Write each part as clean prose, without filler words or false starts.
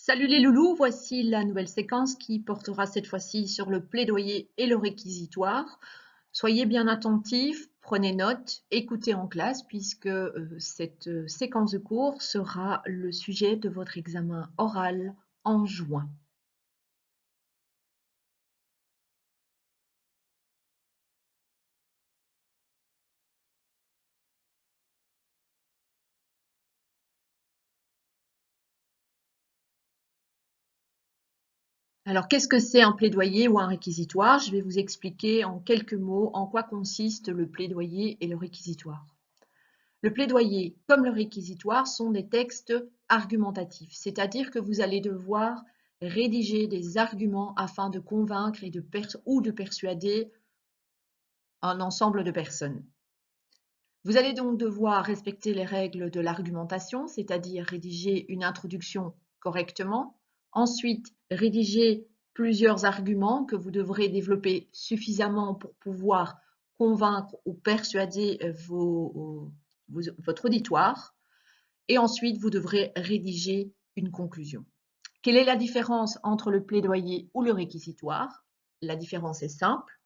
Salut les loulous, voici la nouvelle séquence qui portera cette fois-ci sur le plaidoyer et le réquisitoire. Soyez bien attentifs, prenez note, écoutez en classe puisque cette séquence de cours sera le sujet de votre examen oral en juin. Alors, qu'est-ce que c'est un plaidoyer ou un réquisitoire? Je vais vous expliquer en quelques mots en quoi consiste le plaidoyer et le réquisitoire. Le plaidoyer, comme le réquisitoire, sont des textes argumentatifs, c'est-à-dire que vous allez devoir rédiger des arguments afin de convaincre ou de persuader un ensemble de personnes. Vous allez donc devoir respecter les règles de l'argumentation, c'est-à-dire rédiger une introduction correctement, ensuite rédiger plusieurs arguments que vous devrez développer suffisamment pour pouvoir convaincre ou persuader votre auditoire, et ensuite vous devrez rédiger une conclusion. Quelle est la différence entre le plaidoyer ou le réquisitoire? La différence est simple.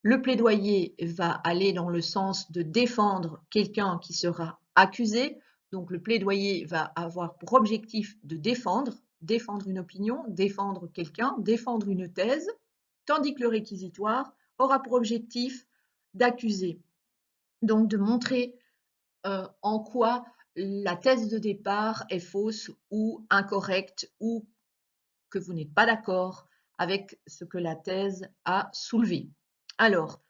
Le plaidoyer va aller dans le sens de défendre quelqu'un qui sera accusé. Donc le plaidoyer va avoir pour objectif de défendre une opinion, défendre quelqu'un, défendre une thèse, tandis que le réquisitoire aura pour objectif d'accuser. Donc de montrer en quoi la thèse de départ est fausse ou incorrecte ou que vous n'êtes pas d'accord avec ce que la thèse a soulevé. Alors,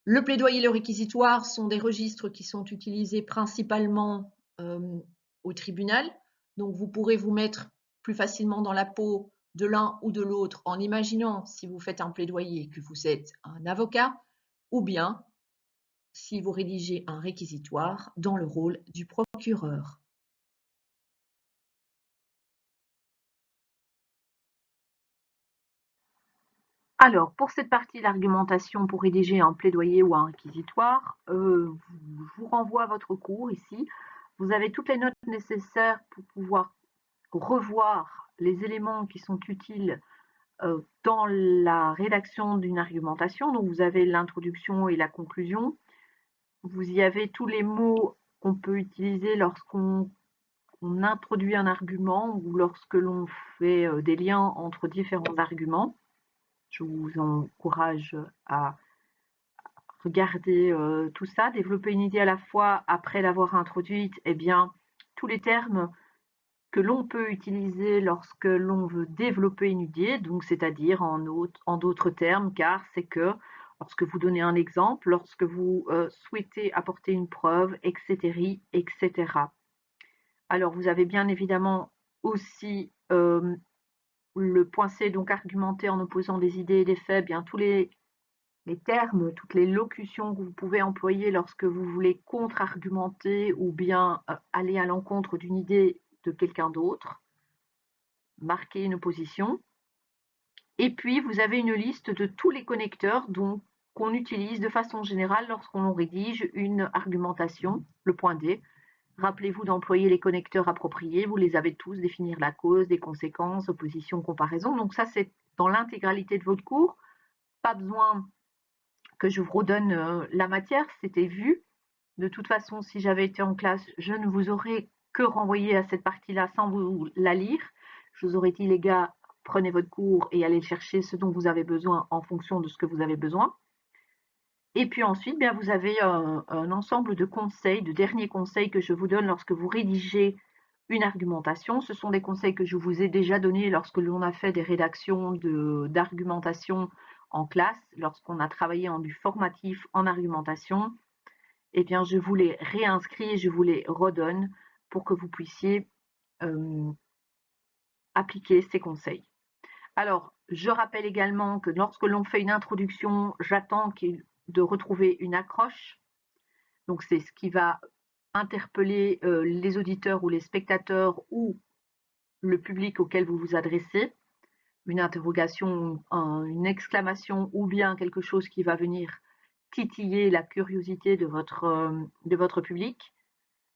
le plaidoyer et le réquisitoire sont des registres qui sont utilisés principalement au tribunal. Donc, vous pourrez vous mettre plus facilement dans la peau de l'un ou de l'autre en imaginant, si vous faites un plaidoyer, que vous êtes un avocat, ou bien si vous rédigez un réquisitoire dans le rôle du procureur. Alors, pour cette partie, l'argumentation pour rédiger un plaidoyer ou un réquisitoire, je vous renvoie à votre cours ici. Vous avez toutes les notes nécessaires pour pouvoir revoir les éléments qui sont utiles dans la rédaction d'une argumentation. Donc, vous avez l'introduction et la conclusion. Vous y avez tous les mots qu'on peut utiliser lorsqu'on introduit un argument ou lorsque l'on fait des liens entre différents arguments. Je vous encourage à regarder tout ça, développer une idée à la fois après l'avoir introduite, eh bien, tous les termes que l'on peut utiliser lorsque l'on veut développer une idée, donc c'est-à-dire en d'autres termes, car c'est que lorsque vous donnez un exemple, lorsque vous souhaitez apporter une preuve, etc., etc. Alors, vous avez bien évidemment aussi le point C, donc argumenter en opposant des idées et des faits, bien tous les termes, toutes les locutions que vous pouvez employer lorsque vous voulez contre-argumenter ou bien aller à l'encontre d'une idée de quelqu'un d'autre, marquer une opposition. Et puis, vous avez une liste de tous les connecteurs qu'on utilise de façon générale lorsqu'on rédige une argumentation, le point D. Rappelez-vous d'employer les connecteurs appropriés, vous les avez tous, définir la cause, des conséquences, opposition, comparaison. Donc ça, c'est dans l'intégralité de votre cours. Pas besoin que je vous redonne la matière, c'était vu. De toute façon, si j'avais été en classe, je ne vous aurais que renvoyé à cette partie-là sans vous la lire. Je vous aurais dit, les gars, prenez votre cours et allez chercher ce dont vous avez besoin en fonction de ce que vous avez besoin. Et puis ensuite, bien, vous avez un ensemble de conseils, de derniers conseils que je vous donne lorsque vous rédigez une argumentation. Ce sont des conseils que je vous ai déjà donnés lorsque l'on a fait des rédactions d'argumentation en classe, lorsqu'on a travaillé en du formatif en argumentation. Eh bien, je vous les réinscris et je vous les redonne pour que vous puissiez appliquer ces conseils. Alors, je rappelle également que lorsque l'on fait une introduction, j'attends de retrouver une accroche. Donc, c'est ce qui va interpeller les auditeurs ou les spectateurs ou le public auquel vous vous adressez. Une interrogation, une exclamation ou bien quelque chose qui va venir titiller la curiosité de votre public.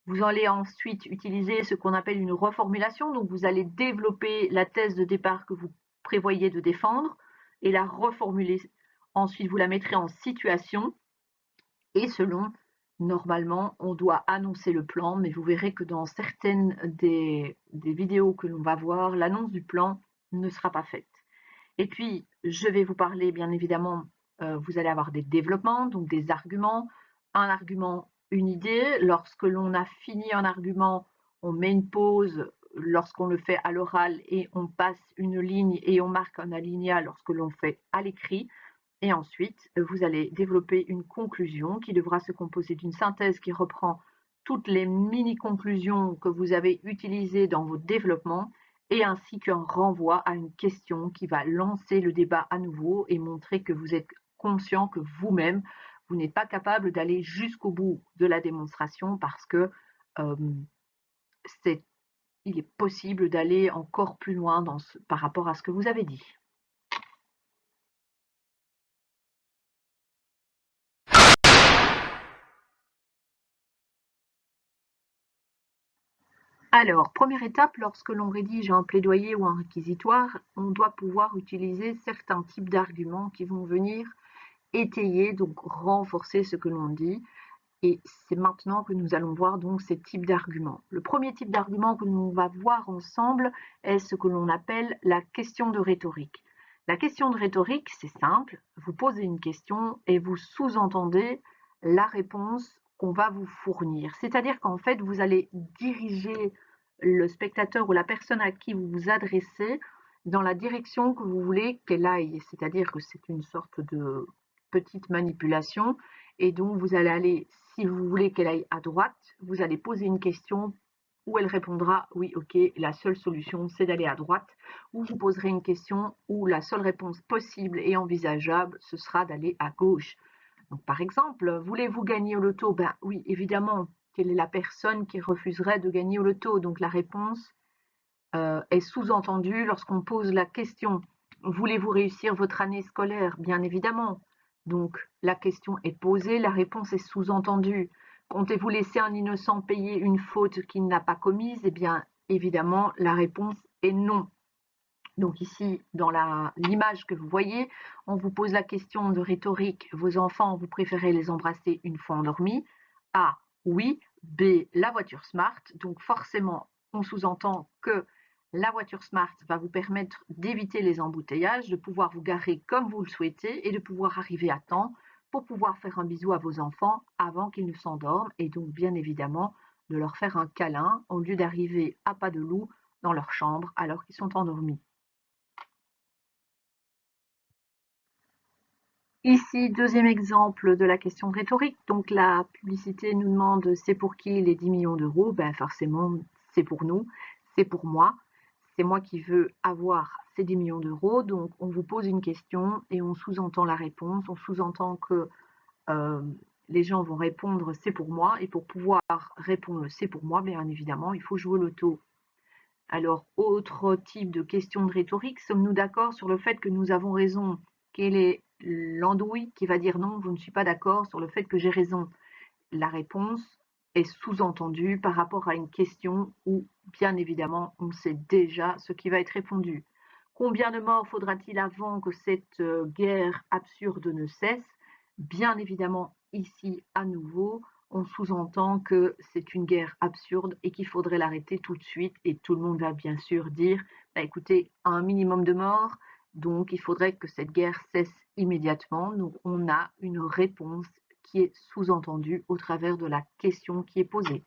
Vous allez ensuite utiliser ce qu'on appelle une reformulation, donc vous allez développer la thèse de départ que vous prévoyez de défendre et la reformuler. Ensuite, vous la mettrez en situation et selon, normalement, on doit annoncer le plan, mais vous verrez que dans certaines des vidéos que l'on va voir, l'annonce du plan ne sera pas faite. Et puis, je vais vous parler, bien évidemment, vous allez avoir des développements, donc des arguments. Un argument, une idée. Lorsque l'on a fini un argument, on met une pause lorsqu'on le fait à l'oral et on passe une ligne et on marque un alinéa lorsque l'on fait à l'écrit. Et ensuite, vous allez développer une conclusion qui devra se composer d'une synthèse qui reprend toutes les mini-conclusions que vous avez utilisées dans vos développements et ainsi qu'un renvoi à une question qui va lancer le débat à nouveau et montrer que vous êtes conscient que vous-même, vous n'êtes pas capable d'aller jusqu'au bout de la démonstration parce que il est possible d'aller encore plus loin par rapport à ce que vous avez dit. Alors, première étape, lorsque l'on rédige un plaidoyer ou un réquisitoire, on doit pouvoir utiliser certains types d'arguments qui vont venir étayer, donc renforcer ce que l'on dit. Et c'est maintenant que nous allons voir donc ces types d'arguments. Le premier type d'argument que l'on va voir ensemble est ce que l'on appelle la question de rhétorique. La question de rhétorique, c'est simple, vous posez une question et vous sous-entendez la réponse qu'on va vous fournir. C'est-à-dire qu'en fait, vous allez diriger le spectateur ou la personne à qui vous vous adressez dans la direction que vous voulez qu'elle aille. C'est-à-dire que c'est une sorte de petite manipulation et donc vous allez aller, si vous voulez qu'elle aille à droite, vous allez poser une question où elle répondra oui, ok, la seule solution c'est d'aller à droite, ou vous poserez une question où la seule réponse possible et envisageable ce sera d'aller à gauche. Donc, par exemple, voulez-vous gagner au loto? Ben oui, évidemment. Quelle est la personne qui refuserait de gagner au loto? Donc la réponse est sous-entendue lorsqu'on pose la question. Voulez-vous réussir votre année scolaire? Bien évidemment. Donc la question est posée, la réponse est sous-entendue. Comptez-vous laisser un innocent payer une faute qu'il n'a pas commise? Eh bien évidemment, la réponse est non. Donc ici, dans l'image que vous voyez, on vous pose la question de rhétorique. Vos enfants, vous préférez les embrasser une fois endormis? A, oui. B, la voiture smart. Donc forcément, on sous-entend que la voiture smart va vous permettre d'éviter les embouteillages, de pouvoir vous garer comme vous le souhaitez et de pouvoir arriver à temps pour pouvoir faire un bisou à vos enfants avant qu'ils ne s'endorment et donc bien évidemment de leur faire un câlin au lieu d'arriver à pas de loup dans leur chambre alors qu'ils sont endormis. Ici, deuxième exemple de la question de rhétorique. Donc la publicité nous demande c'est pour qui les 10 millions d'euros? Ben forcément, c'est pour nous, c'est pour moi. C'est moi qui veux avoir ces 10 millions d'euros. Donc on vous pose une question et on sous-entend la réponse. On sous-entend que les gens vont répondre c'est pour moi. Et pour pouvoir répondre c'est pour moi, bien évidemment, il faut jouer au loto. Alors, autre type de question de rhétorique, sommes-nous d'accord sur le fait que nous avons raison? Quel est l'andouille qui va dire non, je ne suis pas d'accord sur le fait que j'ai raison? La réponse est sous-entendue par rapport à une question où, bien évidemment, on sait déjà ce qui va être répondu. Combien de morts faudra-t-il avant que cette guerre absurde ne cesse? Bien évidemment, ici, à nouveau, on sous-entend que c'est une guerre absurde et qu'il faudrait l'arrêter tout de suite. Et tout le monde va bien sûr dire, bah, écoutez, un minimum de morts, donc il faudrait que cette guerre cesse immédiatement. Donc on a une réponse qui est sous-entendue au travers de la question qui est posée.